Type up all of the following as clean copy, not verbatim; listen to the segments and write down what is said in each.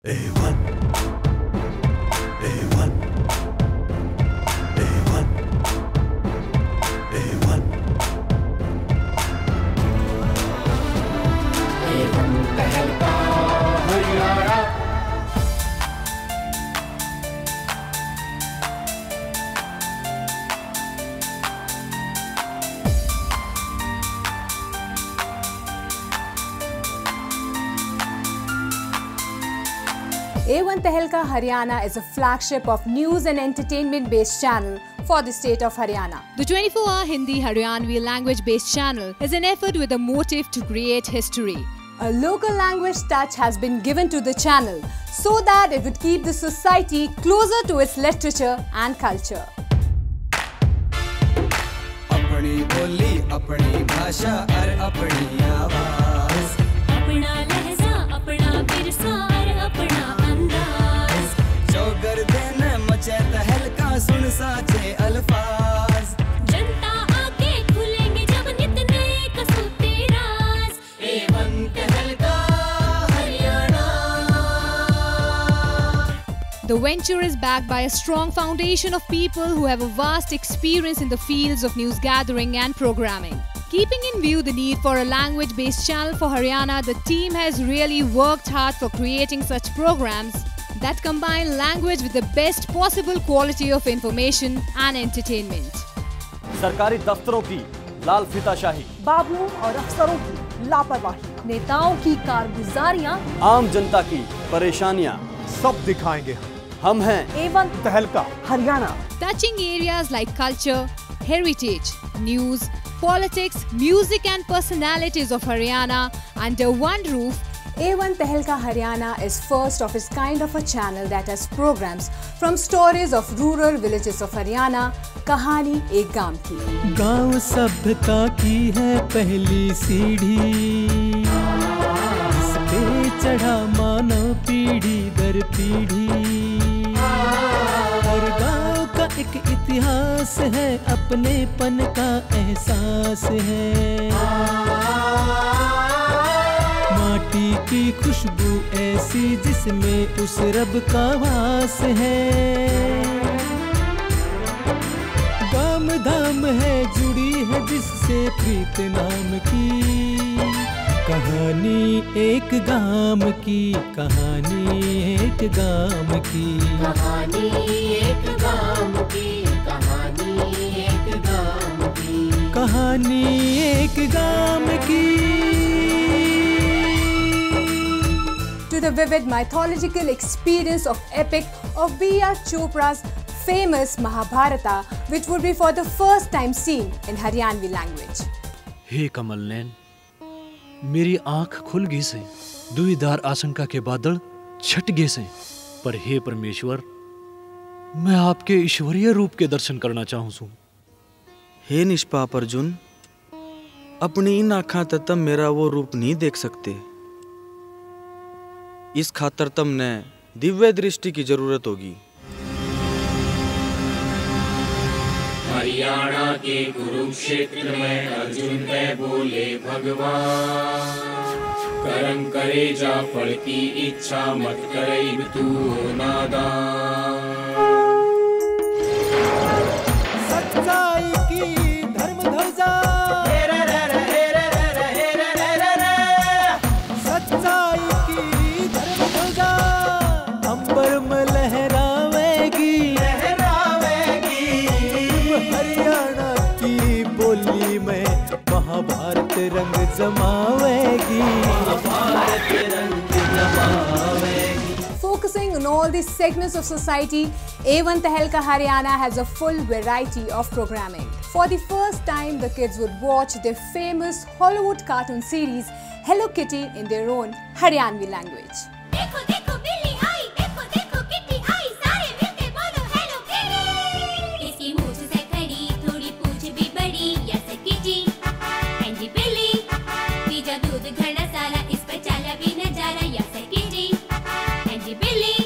A1 A1 A1 A1 A1 तहलका Haryana. A1 Tehelka Haryana is a flagship of news and entertainment-based channel for the state of Haryana. The 24-hour Hindi Haryanvi language-based channel is an effort with a motive to create history. A local language touch has been given to the channel so that it would keep the society closer to its literature and culture. अपनी बोली, अपनी भाषा और अपनी आवाज, अपना लहजा, अपना विरसा और अपना अंदाज। जो गर्दे न मचे तहलका सुन साचे अल्फाज। जनता आके खुलेंगे जब नित नए कसूते राज। A1 तहलका Haryana. The venture is backed by a strong foundation of people who have a vast experience in the fields of news gathering and programming. Keeping in view the need for a language-based channel for Haryana, the team has really worked hard for creating such programs that combine language with the best possible quality of information and entertainment. सरकारी दफ्तरों की लाल फीताशाही, बाबुओं और अफसरों की लापरवाही, नेताओं की कारगुजारियां, आम जनता की परेशानियां, सब दिखाएंगे हम हैं A1 तहलका Haryana. Touching areas like culture, heritage, news, politics, music and personalities of Haryana under one roof, A1 Tehelka Haryana is first of its kind of a channel that has programs from stories of rural villages of Haryana, कहानी एक गांव की। गांव सभ्यता की है पहली सीढ़ी, इस पे चढ़ा मानव पीढ़ी दर पीढ़ी। और गांव का एक इतिहास है, अपनेपन का एहसास है। माटी की खुशबू ऐसी जिसमें उस रब का वास है। गाम धाम है जुड़ी है जिससे प्रीत नाम की। कहानी एक गाम की, कहानी एक गाम की, कहानी एक गाँव की, कहानी एक गाँव की, कहानी एक गाम की। To the vivid mythological experience of epic of B.R. Chopra's famous Mahabharata, which would be for the first time seen in Haryanvi language. हे कमल नैन, मेरी आंख खुल गई से, दुविधार आशंका के बादल छट गए से। पर हे परमेश्वर, मैं आपके ईश्वरीय रूप के दर्शन करना चाहूँ सू। हे निष्पाप अर्जुन, अपनी इन आँखों से तुम मेरा वो रूप नहीं देख सकते। इस खातर तुमने दिव्य दृष्टि की जरूरत होगी। हरियाणा के कुरुक्षेत्र में अर्जुन में बोले भगवान, कर्म करे जा फल की इच्छा मत करे तू नादान। सच्चाई की धर्म ध्वजा, सच्चाई की धर्म ध्वजा अंबर में लहरावेगी, हरियाणा की बोली में महाभारत रंग जमावेगी, महाभारत रंग जमावेगी। Focusing on all these segments of society, A1 Tehelka Haryana has a full variety of programming. For the first time, the kids would watch their famous Hollywood cartoon series Hello Kitty in their own Haryanvi language. देखो देखो बिल्ली आई, देखो देखो kitty आई, सारे मिलके बोलो hello kitty. इसकी मूंछ से खड़ी, थोड़ी पूंछ भी बड़ी, यस किटी। एंडी बिल्ली, पीजा दूध घड़ा सारा, इस पे चाला भी नजारा, यस किटी। एंडी बिल्ली,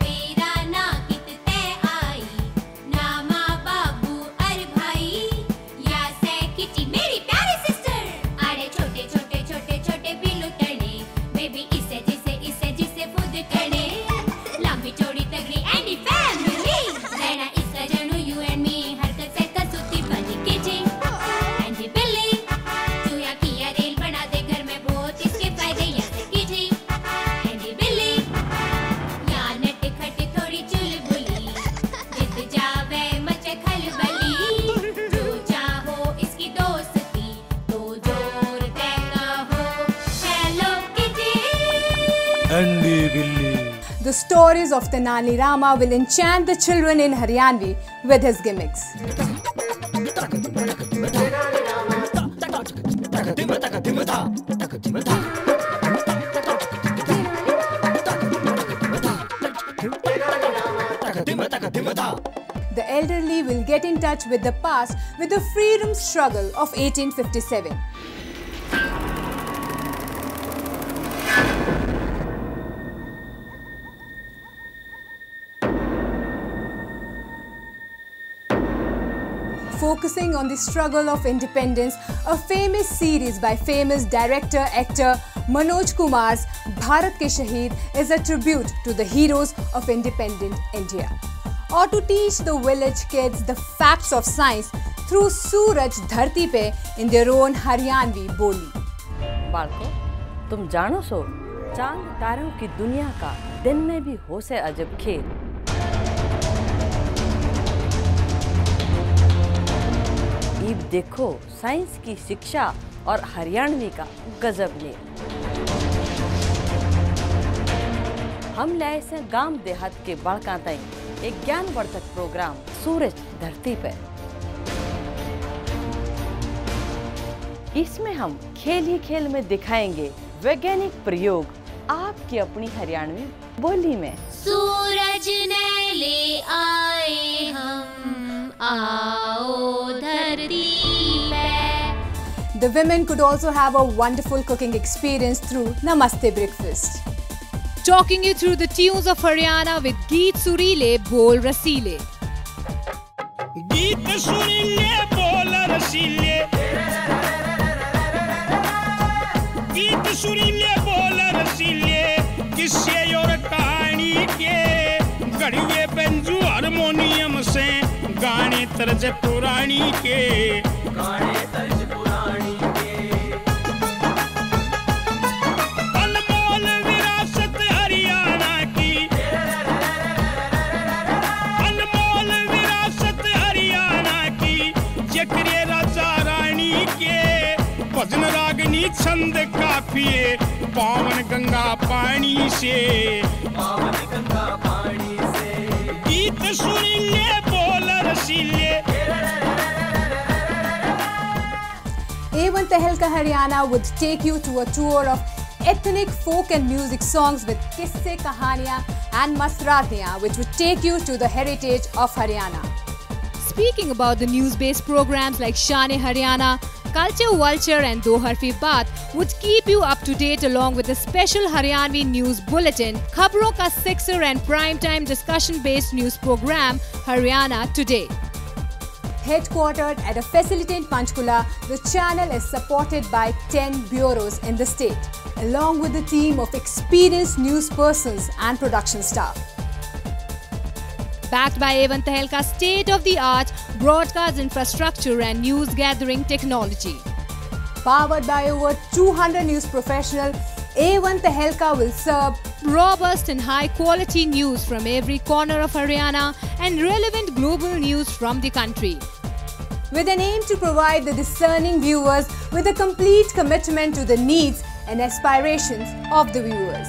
मेरा ना कितते आई, ना माँ बाबू और भाई, यस किटी मेरी प्यारी सिस्टर। आड़े छोटे छोटे छोटे छोटे बिल्लू टने, बेबी इससे जिस बिल्ली। The stories of Tenali Rama will enchant the children in Haryanvi with his gimmicks. The elderly will get in touch with the past with the freedom struggle of 1857. Focusing on the struggle of independence, a famous series by famous director-actor Manoj Kumar's Bharat Ke Shaheed is a tribute to the heroes of independent India. Or to teach the village kids the facts of science through Suraj Dharti Pe in their own Haryanvi boli. बालकों, तुम जानो सो चांद तारों की दुनिया का दिन में भी हो से अजब खेल। अब देखो साइंस की शिक्षा और हरियाणवी का गजब ने। हम लाए से गांव देहात के बालका ताई एक ज्ञानवर्धक प्रोग्राम सूरज धरती पे। इसमें हम खेल ही खेल में दिखाएंगे वैज्ञानिक प्रयोग आपकी अपनी हरियाणवी बोली में। सूरज ने ले आए हम आओ धरती पे। The women could also have a wonderful cooking experience through Namaste Breakfast. Talking you through the tunes of Haryana with Geet Surile Bol Rasile. Geet Surile Bol Rasile. Geet Surile Bol Rasile. किस्से और कहानी के गढ़िए बेंजू harmonium से गाने तर्ज पुरानी के अनमोल विरासत हरियाणा की अनमोल विरासत हरियाणा की जकरे राजा रानी के भजन रागनी छंद काफिए पावन गंगा पानी से गीत सुरीले बोल रसीले। A1 Tehelka Haryana would take you to a tour of ethnic folk and music songs with Kisse Kahaniyan and Masratiyan, which would take you to the heritage of Haryana. Speaking about the news-based programs like Shane Haryana, Culture Vulture and Do Harfi Baat would keep you up to date along with a special Haryanvi news bulletin, Khabron Ka Sixer and prime-time discussion-based news program Haryana Today. Headquartered at a facility in Panchkula, the channel is supported by 10 bureaus in the state, along with a team of experienced news persons and production staff. Backed by A1 Tehelka's state-of-the-art broadcast infrastructure and news gathering technology. Powered by over 200 news professionals, A1 Tehelka will serve robust and high-quality news from every corner of Haryana and relevant global news from the country. With an aim to provide the discerning viewers with a complete commitment to the needs and aspirations of the viewers.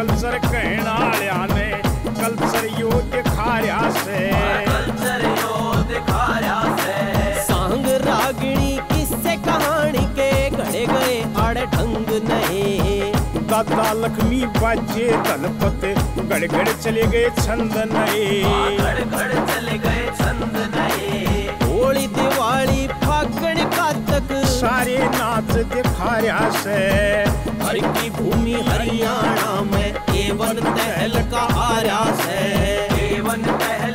Culture कहना ने culture यो दिखाया से सांग रागणी किस्से कहानी के घड़े गए आड़े ढंग नहीं। दादा लक्ष्मी बाजे दलपत गड़ गड़ चले गए छंद नहीं। होली दिवाली फागण कातक सारे नाच दिखाया से। हर की भूमि हरियाणा में A1 तहलका आर्या से। A1 तहलका